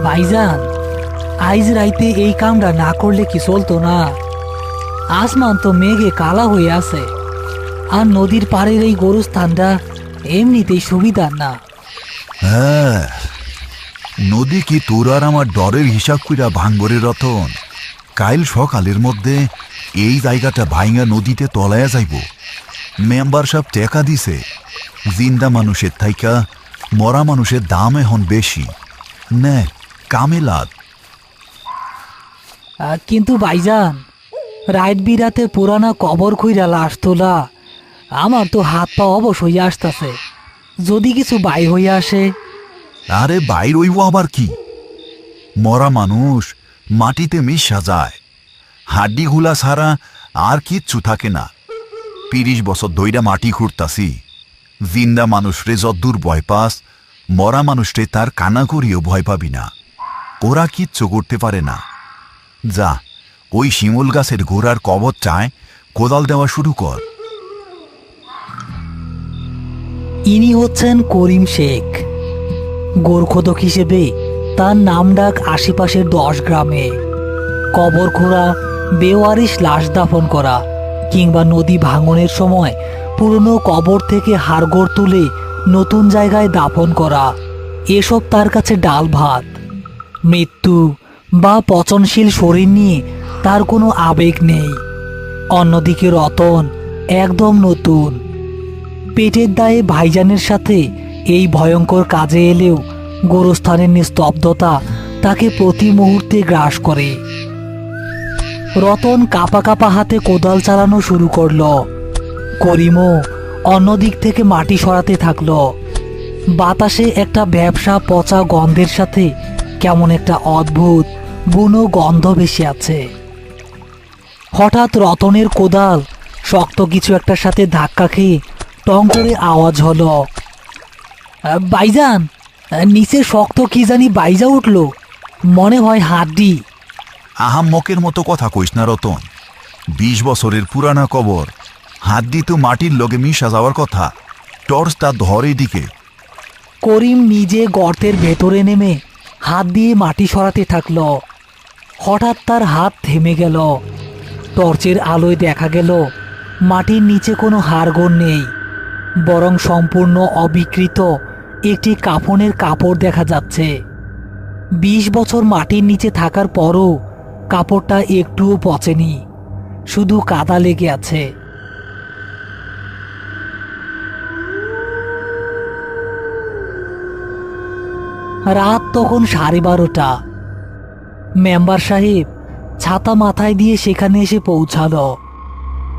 ভাইজান, আইজ রাইতে এই কামটা না করলে কি চলতো না? আসমান তো মেঘে কালা হয়ে আছে, আর নদীর পাড়ের এই গরুস্থানটা এমনিতেই সুবিধার না। হ্যাঁ, নদী কি তোর আর আমার ডরের হিসাব কইরা ভাঙবরে রতন? কাইল সকালের মধ্যে এই জায়গাটা ভাইঙা নদীতে তলায়া যাইব। মেম্বার সাহেব টেকা দিছে, জিন্দা মানুষের থাইকা মরা মানুষের দাম এখন বেশি। নে কামে লাগ। কিন্তু ভাইজান, রাত বিরাতে পুরানা কবর খুইরা লাশ তোলা, আমার তো হাত পা অবশ হইয়া আসতেছে। যদি কিছু বাই হইয়া আসে? আরে বাইর হইব আবার কি? মরা মানুষ মাটিতে মিশা যায়, হাড্ডি গুলা ছাড়া আর কিচ্ছু থাকে না। ৩০ বছর ধইরা মাটি খুঁড়তাছি, জিন্দা মানুষরে যদ্দূর ভয় পাস, মরা মানুষরে তার কানা করিও ভয় পাবি না। ওরা কিচ্ছু করতে পারে না। যা, ওই শিমুল গাছের গোড়ার কবর চায় কোদাল দেওয়া শুরু কর। ইনি হচ্ছেন করিম শেখ। গোরখোদক হিসেবে তার নাম ডাক আশেপাশের 10 গ্রামে। কবর খোঁড়া, বেওয়ারিশ লাশ দাফন করা, কিংবা নদী ভাঙনের সময় পুরনো কবর থেকে হাড়গোড় তুলে নতুন জায়গায় দাফন করা, এসব তার কাছে ডাল ভাত। মৃত্যু বা পচনশীল শরীর নিয়ে তার কোনো আবেগ নেই। অন্যদিকে রতন একদম নতুন। পেটের দায়ে ভাইজানের সাথে এই ভয়ঙ্কর কাজে এলেও গোরস্থানের নিস্তব্ধতা তাকে প্রতি মুহূর্তে গ্রাস করে। রতন কাপা কাপা হাতে কোদাল চালানো শুরু করলো। করিমও অন্যদিক থেকে মাটি সরাতে থাকলো। বাতাসে একটা ব্যবসা পচা গন্ধের সাথে কেমন একটা অদ্ভুত বুনো গন্ধ ভেসে আছে। হঠাৎ রতনের কোদাল শক্ত কিছু একটার সাথে ধাক্কা খেয়ে টং করে আওয়াজ হলো। ভাইজান, নিচে শক্ত কি জানি বাইজা উঠল, মনে হয় হাড্ডি। আহাম্মকের মতো কথা কইস না রতন। 20 বছরের পুরানা কবর, হাড্ডি তো মাটির লগে মিশা যাওয়ার কথা। টর্চ তার ধরের দিকে। করিম নিজে গর্তের ভেতরে নেমে হাত দিয়ে মাটি সরাতে থাকল। হঠাৎ তার হাত থেমে গেল। টর্চের আলোয় দেখা গেল মাটির নিচে কোনো হাড়গোড় নেই, বরং সম্পূর্ণ অবিকৃত একটি কাফনের কাপড় দেখা যাচ্ছে। 20 বছর মাটির নিচে থাকার পরও কাপড়টা একটুও পচেনি, শুধু কাদা লেগে আছে। রাত তখন 12:30। মেম্বার সাহেব ছাতা মাথায় দিয়ে সেখানে এসে পৌঁছালো।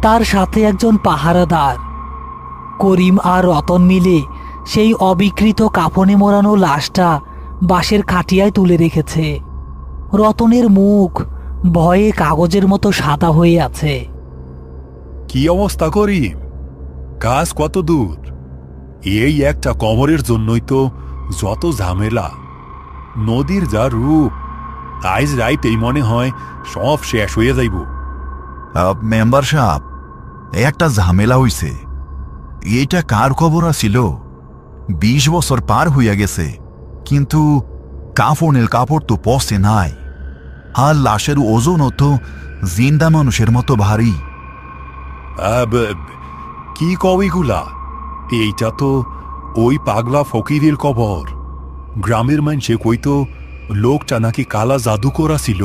তার সাথে একজন পাহারাদার। করিম আর রতন মিলে সেই অবিকৃত কাফনে মোড়ানো লাশটা বাঁশের খাটিয়ায় তুলে রেখেছে। রতনের মুখ ভয়ে কাগজের মতো সাদা হয়ে আছে। কি অবস্থা করিম? কাজ কত দূর? এই একটা কবরের জন্যই তো যত ঝামেলা। নদীর যা রূপ, আইজ রাইতেই মনে হয় সব শেষ হয়ে যাইব। মেম্বার সাহেব, একটা ঝামেলা হইছে। এইটা কার খবর ছিল? 20 বছর পার হইয়া গেছে, কিন্তু কাফনের কাপড় তো পচে নাই, আর লাশের ওজনও তো জিন্দা মানুষের মতো ভারী। কি কবিগুলা? এইটা তো ওই পাগলা ফকিরের কবর। গ্রামের মানুষে কইতো লোকটা নাকি কালা জাদু করা ছিল।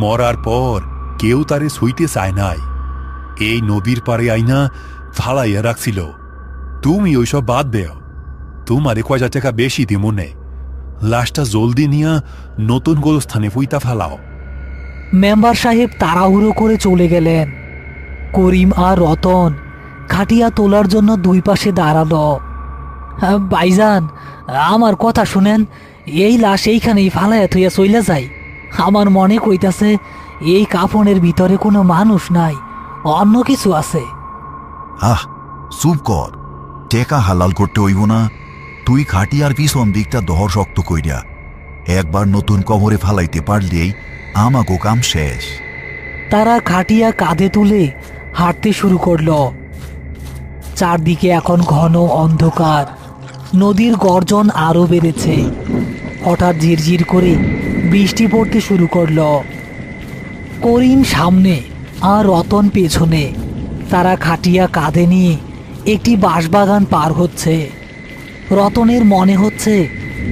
মরার পর কেউ তারে ছুঁইতে চায় নাই, এই নদীর পাড়ে আইনা ফালাইয়া রাখছিল। তুমি ওইসব বাদ দেও, তোমারে কয়টা টাকা বেশি দিমু নে। লাশটা জলদি নিয়া নতুন গোলস্থানে ফুইতা ফালাও। মেম্বার সাহেব তাড়াহুড়ো করে চলে গেলেন। করিম আর রতন খাটিয়া তোলার জন্য দুই পাশে দাঁড়ালো। ভাইজান, আমার কথা শুনেন, এই লাশ এইখানেই ফালাইয়া থইয়া চইলা যাই। আমার মনে কইতাছে এই কাফনের ভিতরে কোনো মানুষ নাই, অন্য কিছু আছে। আহ, চুপ কর। টেকা হালাল করতে হইব না। তুই খাটিয়ার পিছন দিকটা দহর শক্ত কইরা একবার নতুন কবরে ফালাইতে পারলেই আমাগো কাম শেষ। তারা খাটিয়া কাঁধে তুলে হাঁটতে শুরু করলো। চারদিকে এখন ঘন অন্ধকার, নদীর গর্জন আরো বেড়েছে। হঠাৎ ঝিরঝির করে বৃষ্টি পড়তে শুরু করলো। করিম সামনে আর রতন পেছনে। তারা খাটিয়া কাঁধে নিয়ে একটি বাঁশবাগান পার হচ্ছে। রতনের মনে হচ্ছে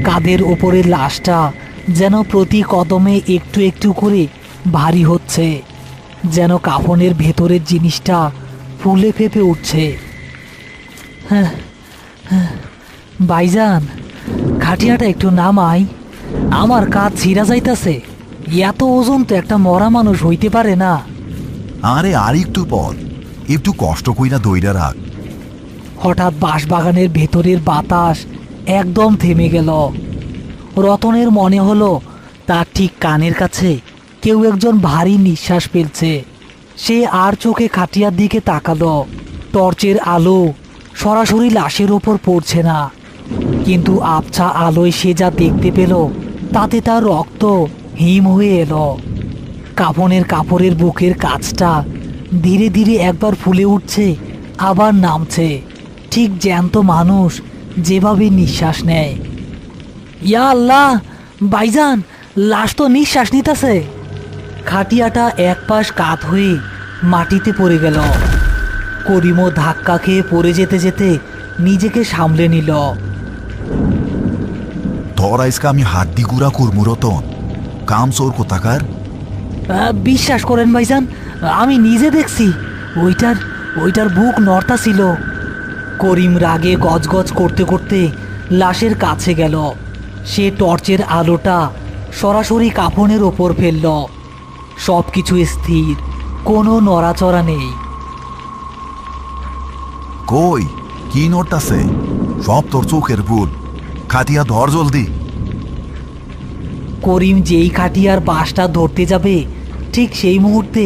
কাঁধের ওপরের লাশটা যেন প্রতি কদমে একটু একটু করে ভারী হচ্ছে, যেন কাফনের ভেতরের জিনিসটা ফুলে ফেপে উঠছে। হ্যাঁ, ভাইজান, খাটিয়াটা একটু নামাই, আমার কাঁধ ছিঁড়া যাইতাছে। এত ওজন তো একটা মরা মানুষ হইতে পারে না। আরে আর একটু পর, একটু কষ্ট কইরা দইরা রাখ। হঠাৎ বাঁশবাগানের ভেতরের বাতাস একদম থেমে গেল। রতনের মনে হলো তার ঠিক কানের কাছে কেউ একজন ভারী নিঃশ্বাস ফেলছে। সে আর চোখে খাটিয়ার দিকে তাকালো। টর্চের আলো সরাসরি লাশের ওপর পড়ছে না, কিন্তু আবছা আলোয় সে যা দেখতে পেল তাতে তার রক্ত হিম হয়ে এলো। কাফনের কাপড়ের বুকের কাছটা ধীরে ধীরে একবার ফুলে উঠছে, আবার নামছে, ঠিক জ্যান্ত মানুষ যেভাবে নিঃশ্বাস নেয়। ইয়া আল্লাহ, ভাইজান, লাশ তো নিঃশ্বাস নিতেছে। খাটিয়াটা এক পাশ কাত হয়ে মাটিতে পড়ে গেল। করিমও ধাক্কা খেয়ে পড়ে যেতে যেতে নিজেকে সামলে নিল। তোর আজকে আমি হাড্ডি গুড়া করমু রতন, কাম চোর কোথাকার। বিশ্বাস করেন ভাইজান, আমি নিজে দেখছি ওইটার বুক নড়তা ছিল। করিম রাগে গজগজ করতে করতে লাশের কাছে গেল। সে টর্চের আলোটা সরাসরি কাফনের ওপর ফেলল। সব কিছু স্থির, কোনো নড়াচড়া নেই। কই কি নড়তাছে? সব তোর চোখের ভুল। খাটিয়া ধর জলদি। করিম যেই খাটিয়ার বাঁশটা ধরতে যাবে, ঠিক সেই মুহূর্তে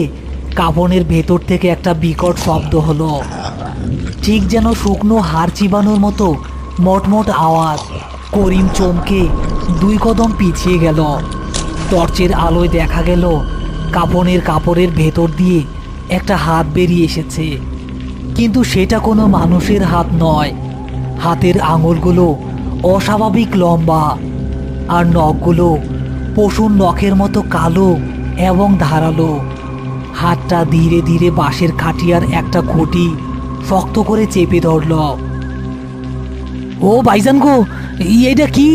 কাফনের ভেতর থেকে একটা বিকট শব্দ হলো, ঠিক যেন শুকনো হাড় চিবানোর মতো মটমট আওয়াজ। করিম চমকে 2 কদম পিছিয়ে গেল। টর্চের আলোয় দেখা গেল কাফনের কাপড়ের ভেতর দিয়ে একটা হাত বেরিয়ে এসেছে, কিন্তু সেটা কোনো মানুষের হাত নয়। হাতের আঙুলগুলো অস্বাভাবিক লম্বা, আর নখগুলো পশুর নখের মতো কালো এবং ধারালো। হাতটা ধীরে ধীরে বাঁশের খাটিয়ার একটা খুঁটি শক্ত করে চেপে ধরল। ও ভাইজান গো, এইটা কি?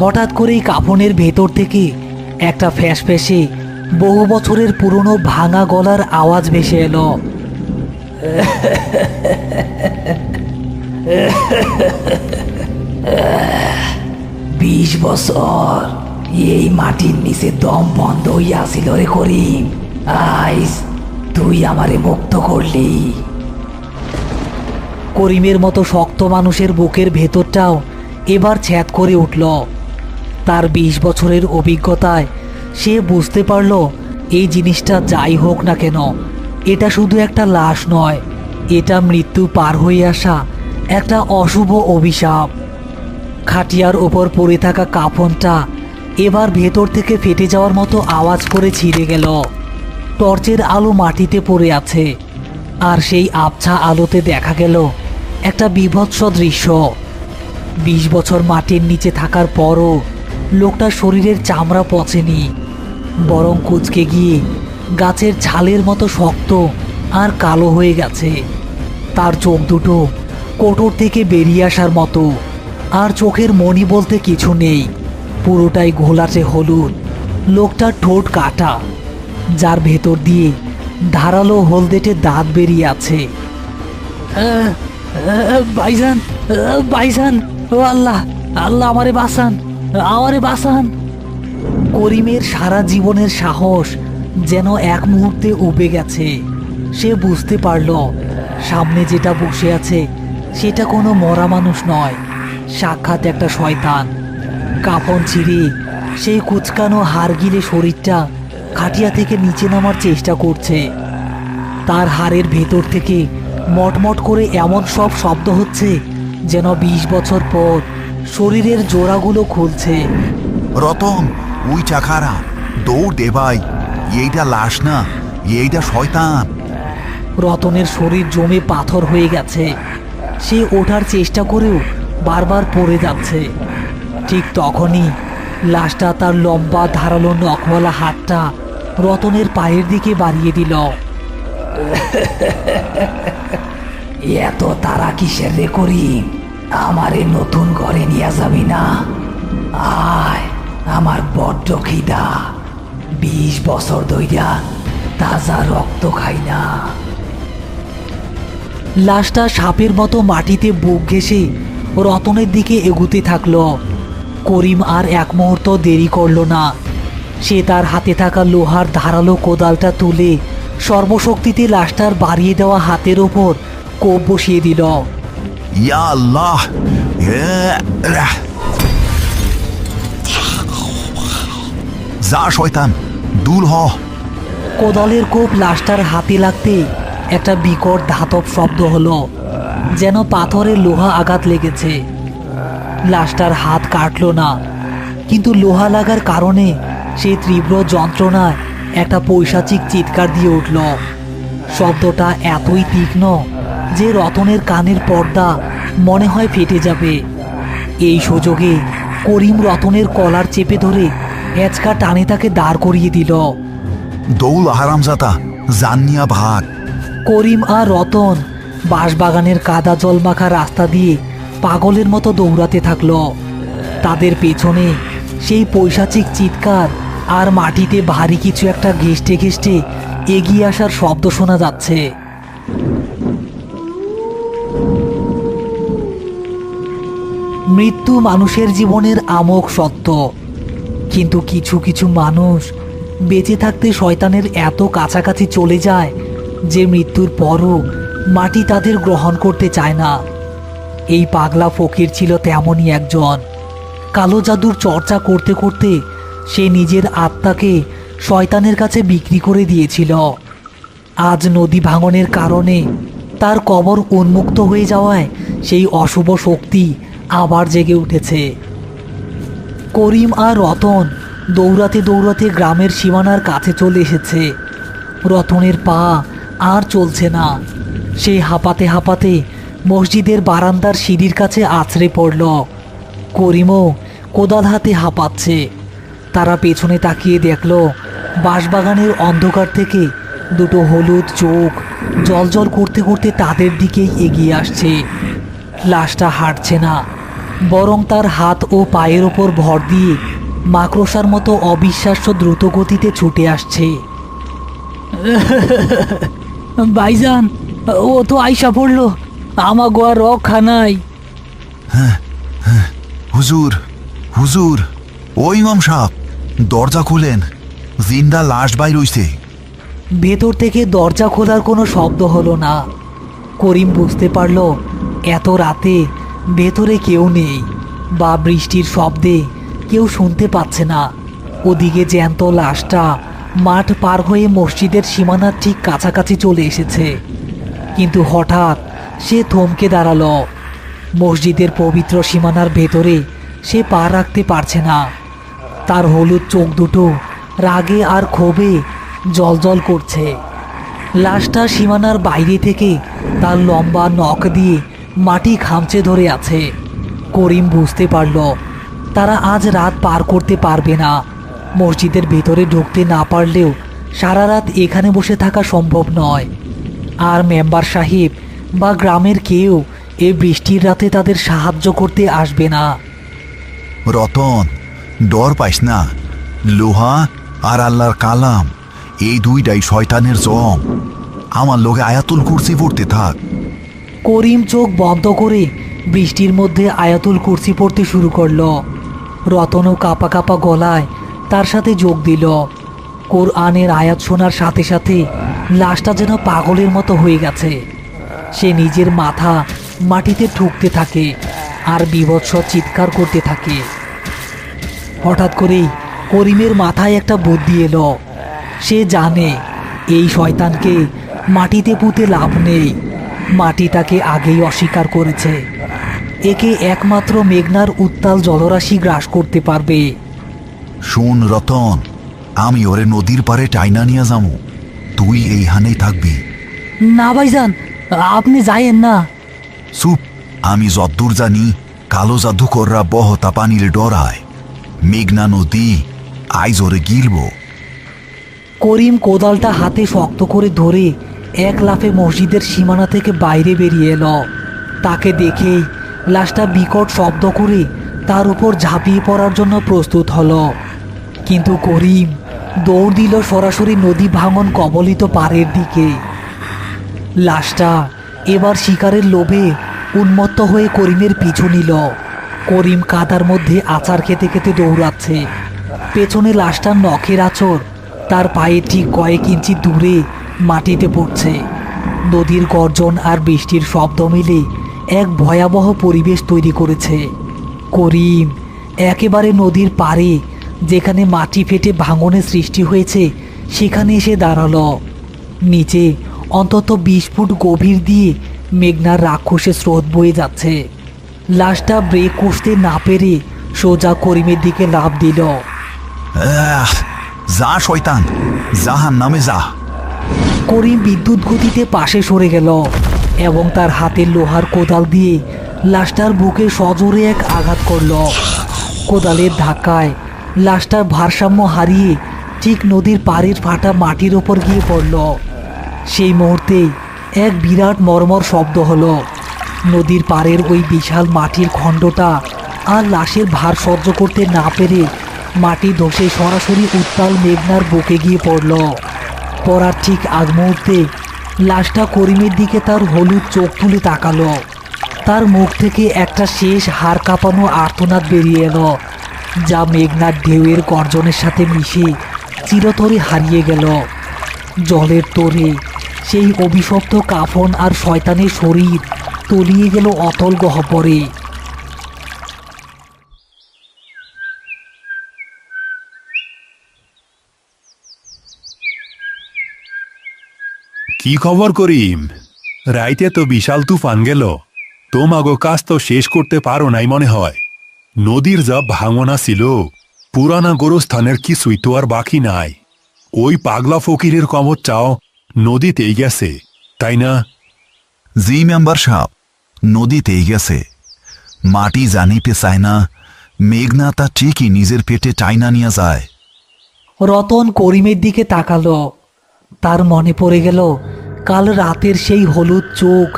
হঠাৎ করেই কাফনের ভেতর থেকে একটা ফ্যাঁসে বহু বছরের পুরনো ভাঙা গলার আওয়াজ ভেসে এলো। 20 বছর এই মাটির নিচে দম বন্ধ হইয়াছিল রে করিম, আইস তুই আমারে মুক্ত করলি। করিমের মতো শক্ত মানুষের বুকের ভেতরটাও এবার ছ্যাদ করে উঠল। তার 20 বছরের অভিজ্ঞতায় সে বুঝতে পারল এই জিনিসটা যাই হোক না কেন, এটা শুধু একটা লাশ নয়, এটা মৃত্যু পার হয়ে আসা একটা অশুভ অভিশাপ। খাটিয়ার ওপর পড়ে থাকা কাফনটা এবার ভেতর থেকে ফেটে যাওয়ার মতো আওয়াজ করে ছিঁড়ে গেল। টর্চের আলো মাটিতে পড়ে আছে, আর সেই আবছা আলোতে দেখা গেল একটা বীভৎস দৃশ্য। 20 বছর মাটির নিচে থাকার পরও লোকটার শরীরের চামড়া পচেনি, বরং কুঁচকে গিয়ে গাছের ছালের মতো শক্ত আর কালো হয়ে গেছে। তার চোখ দুটো কোটর থেকে বেরিয়ে আসার মতো, আর চোখের মণি বলতে কিছু নেই, পুরোটাই ঘোলাটে হলুদ। লোকটার ঠোঁট কাটা, যার ভেতর দিয়ে ধারালো হলদেটে দাঁত বেরিয়ে আছে। ভাইজান, ভাইজান, ও আল্লাহ, আল্লাহ আমারে বাঁচান, আমারে বাঁচান। করিমের সারা জীবনের সাহস যেন এক মুহূর্তে উবে গেছে। সে বুঝতে পারল সামনে যেটা বসে আছে সেটা কোনো মরা মানুষ নয়, সাক্ষাৎ একটা শয়তান। কাফন ছিঁড়ে সেই কুচকানো হাড় গিলে শরীরটা খাটিয়া থেকে নিচে নামার চেষ্টা করছে। তার হাড়ের ভেতর থেকে মটমট করে এমন সব শব্দ হচ্ছে যেন 20 বছর পর শরীরের জোড়াগুলো খুলছে। রতন, ওই চাখারা দৌড় দে ভাই, এইটা লাশ না, এইটা শয়তান। রতনের শরীর জমে পাথর হয়ে গেছে। সে ওঠার চেষ্টা করেও বারবার পড়ে যাচ্ছে। ঠিক তখনই লাশটা তার লম্বা ধারালো নখওয়ালা হাতটা রতনের পায়ের দিকে বাড়িয়ে দিল। এত তারা কিসের রে করিম? আমারে নতুন ঘরে নিয়ে যাবি না? আয়, আমার বড্ড খিদা। 20 বছর ধইরা তাজা রক্ত খাই না। লাশটা সাপের মতো মাটিতে বুক ঘেঁষে রতনের দিকে এগুতে থাকলো। করিম আর এক মুহূর্ত দেরি করল না। সে তার হাতে থাকা লোহার ধারালো কোদালটা তুলে সর্বশক্তিতে লাশটার বাড়িয়ে দেওয়া হাতের ওপর কোপ বসিয়ে দিল। ইয়া আল্লাহ! যা শয়তান, দূর হ। কোদালের কোপ লাশটার হাতে লাগতে একটা বিকট ধাতব শব্দ হলো, যেন পাথরের লোহা আঘাত লেগেছে। লাশটার হাত কাটল না, কিন্তু লোহা লাগার কারণে সে তীব্র যন্ত্রণায় একটা পৈশাচিক চিৎকার দিয়ে উঠল। শব্দটা এতই তীক্ষ্ণ যে রতনের কানের পর্দা মনে হয় ফেটে যাবে। এই সুযোগে করিম রতনের কলার চেপে ধরে হেঁচকা টানে তাকে দাঁড় করিয়ে দিল। দৌল হারামজাদা, জানিয়া ভাগ। করিম আর রতন বাঁশবাগানের কাদা জল মাখা রাস্তা দিয়ে পাগলের মতো দৌড়াতে থাকলো। তাদের পেছনে সেই পৈশাচিক চিৎকার আর মাটিতে ভারী কিছু একটা ঘেঁষতে ঘেঁষতে এগিয়ে আসার শব্দ শোনা যাচ্ছে। মৃত্যু মানুষের জীবনের আমোঘ সত্য, কিন্তু কিছু কিছু মানুষ বেঁচে থাকতে শয়তানের এত কাছাকাছি চলে যায় যে মৃত্যুর পরও মাটি তাদের গ্রহণ করতে চায় না। এই পাগলা ফকির ছিল তেমনই একজন। কালো জাদুর চর্চা করতে করতে সে নিজের আত্মাকে শয়তানের কাছে বিক্রি করে দিয়েছিল। আজ নদী ভাঙনের কারণে তার কবর উন্মুক্ত হয়ে যাওয়ায় সেই অশুভ শক্তি আবার জেগে উঠেছে। করিম আর রতন দৌড়াতে দৌড়াতে গ্রামের সীমানার কাছে চলে এসেছে। রতনের পা আর চলছে না। সে হাঁপাতে হাঁপাতে মসজিদের বারান্দার সিঁড়ির কাছে আছড়ে পড়ল। করিমও কোদাল হাতে হাঁপাচ্ছে। তারা পেছনে তাকিয়ে দেখল বাঁশবাগানের অন্ধকার থেকে দুটো হলুদ চোখ জ্বলজ্বল করতে করতে তাদের দিকেই এগিয়ে আসছে। লাশটা হাঁটছে না, বরং তার হাত ও পায়ের ওপর ভর দিয়ে মাকড়সার মতো অবিশ্বাস্য দ্রুত গতিতে ছুটে আসছে। ভাইজান, ও তো আইসা পড়ল, আমা গোয়া রক্ষা নাই। হুজুর, হুজুর, ও ইমাম সাহেব, দরজা খুলেন, জিন্দা লাশ বাইর হইছে। ভেতর থেকে দরজা খোলার কোনো শব্দ হলো না। করিম বুঝতে পারল এত রাতে ভেতরে কেউ নেই, বা বৃষ্টির শব্দে কেউ শুনতে পাচ্ছে না। ওদিকে জ্যান্ত লাশটা মাঠ পার হয়ে মসজিদের সীমানার ঠিক কাছাকাছি চলে এসেছে। কিন্তু হঠাৎ সে থমকে দাঁড়ালো। মসজিদের পবিত্র সীমানার ভেতরে সে পা রাখতে পারছে না। তার হলুদ চোখ দুটো রাগে আর ক্ষোভে জ্বলজ্বল করছে। লাশটা সীমানার বাইরে থেকে তার লম্বা নখ দিয়ে মাটি খামচে ধরে আছে। করিম বুঝতে পারল তারা আজ রাত পার করতে পারবে না। মসজিদের ভেতরে ঢুকতে না পারলেও সারা রাত এখানে বসে থাকা সম্ভব নয়। আর মেম্বার সাহেব বা গ্রামের কেউ এই বৃষ্টির রাতে তাদের সাহায্য করতে আসবে না। রতন, ডর পাইস না। লোহা আর আল্লাহর কালাম, এই দুইটাই শয়তানের জম। আমার লোকে আয়াতুল কুরসি পড়তে থাক। করিম চোখ বন্ধ করে বৃষ্টির মধ্যে আয়াতুল কুরসি পড়তে শুরু করলো। রতনও কাঁপা কাঁপা গলায় তার সাথে যোগ দিল। কোরআনের আয়াত শোনার সাথে সাথে লাশটা যেন পাগলের মতো হয়ে গেছে। সে নিজের মাথা মাটিতে ঠুকতে থাকে আর বীভৎস চিৎকার করতে থাকে। হঠাৎ করেই করিমের মাথায় একটা বুদ্ধি এলো। সে জানে এই শয়তানকে মাটিতে পুঁতে লাভ নেই। মাটি তাকে আগেই অস্বীকার করেছে। একে একমাত্র মেঘনার উত্তাল জলরাশি গ্রাস করতে পারবে। শোন রতন, আমি ওরে নদীর পারে টাইনা নিয়ে যাবো, তুই এইখানেই থাকবি। না ভাইজান, আপনি যাইয়েন না। চুপ, আমি যদ্দূর জানি কালো জাদুকররা বহতা পানির ডরায়। মেঘনা নদী আইজ ওরে গিলব। করিম কোদালটা হাতে শক্ত করে ধরে এক লাফে মসজিদের সীমানা থেকে বাইরে বেরিয়ে এলো। তাকে দেখেই লাশটা বিকট শব্দ করে তার উপর ঝাঁপিয়ে পড়ার জন্য প্রস্তুত হলো। কিন্তু করিম দৌড় দিল সরাসরি নদী ভাঙন কবলিত পাড়ের দিকে। লাশটা এবার শিকারের লোভে উন্মত্ত হয়ে করিমের পিছু নিল। করিম কাদার মধ্যে আচার খেতে খেতে দৌড়াচ্ছে। পেছনে লাশটার নখের আঁচড় তার পায়ে ঠিক কয়েক ইঞ্চি দূরে মাটিতে পড়ছে। নদীর গর্জন আর বৃষ্টির শব্দ মিলে এক ভয়াবহ পরিবেশ তৈরি করেছে। করিম একেবারে নদীর পাড়ে, যেখানে মাটি ফেটে ভাঙনের সৃষ্টি হয়েছে, সেখানে এসে দাঁড়ালো। নিচে অন্তত 20 ফুট গভীর দিয়ে মেঘনার রাক্ষসের স্রোত বয়ে যাচ্ছে। লাশটা ব্রেক কষতে না পেরে সোজা করিমের দিকে লাফ দিল। যা শয়তান, জাহান নামে যা। করিম বিদ্যুৎ গতিতে পাশে সরে গেল এবং তার হাতের লোহার কোদাল দিয়ে লাশটার বুকে সজোরে এক আঘাত করল। কোদালের ধাক্কায় লাশটার ভারসাম্য হারিয়ে ঠিক নদীর পাড়ের ফাটা মাটির ওপর গিয়ে পড়ল। সেই মুহূর্তে এক বিরাট মর্মর শব্দ হলো। নদীর পাড়ের ওই বিশাল মাটির খণ্ডটা আর লাশের ভার সহ্য করতে না পেরে মাটি ধসে সরাসরি উত্তাল মেঘনার বুকে গিয়ে পড়ল। পড়ার ঠিক আগ মুহূর্তে লাশটা করিমের দিকে তার হলুদ চোখ তুলে তাকালো। তার মুখ থেকে একটা শেষ হাড় কাঁপানো আর্তনাদ বেরিয়ে এলো, যা মেঘনার ঢেউয়ের গর্জনের সাথে মিশে চিরতরে হারিয়ে গেল। জলের তোরে সেই অভিশপ্ত কাফন আর শয়তানের শরীর তলিয়ে গেল অতল গহ্বরে। কি খবর করিম? রাইতে তো বিশাল তুফান গেল, তোমাগো কাজ তো শেষ করতে পারো নাই মনে হয়। নদীর যা ভাঙনা ছিল, পুরানা গোরস্থানের কিছুই তো আর বাকি নাই। ওই পাগলা ফকিরের কবরটাও নদীতেই গেছে, তাই না? জি মেম্বার সাহেব, নদীতেই গেছে। মাটি জানিতে চায় না, মেঘনা তা ঠিকই নিজের পেটে টাইনা নিয়ে যায়। রতন করিমের দিকে তাকালো। তার মনে পড়ে গেল কাল রাতের সেই হলুদ চোখ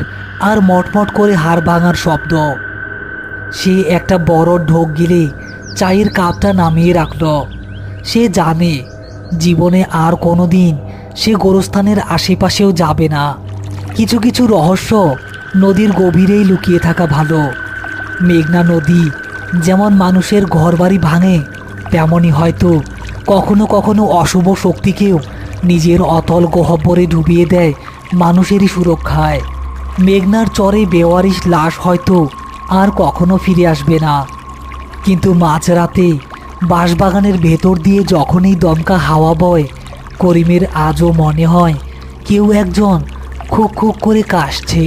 আর মটমট করে হাড় ভাঙার শব্দ। সে একটা বড় ঢোক গিলে চায়ের কাপটা নামিয়ে রাখল। সে জানে জীবনে আর কোনোদিন সে গোরস্থানের আশেপাশেও যাবে না। কিছু কিছু রহস্য নদীর গভীরেই লুকিয়ে থাকা ভালো। মেঘনা নদী যেমন মানুষের ঘরবাড়ি ভাঙে, তেমনই হয়তো কখনো কখনো অশুভ শক্তিকেও নিজের অতল গহ্বরে ডুবিয়ে দেয় মানুষেরই সুরক্ষায়। মেঘনার চরে বেওয়ারিশ লাশ হয়তো আর কখনো ফিরে আসবে না, কিন্তু মাঝরাতে বাঁশবাগানের ভেতর দিয়ে যখনই দমকা হাওয়া বয়, করিমের আজও মনে হয় কেউ একজন খুক খুক করে কাশছে।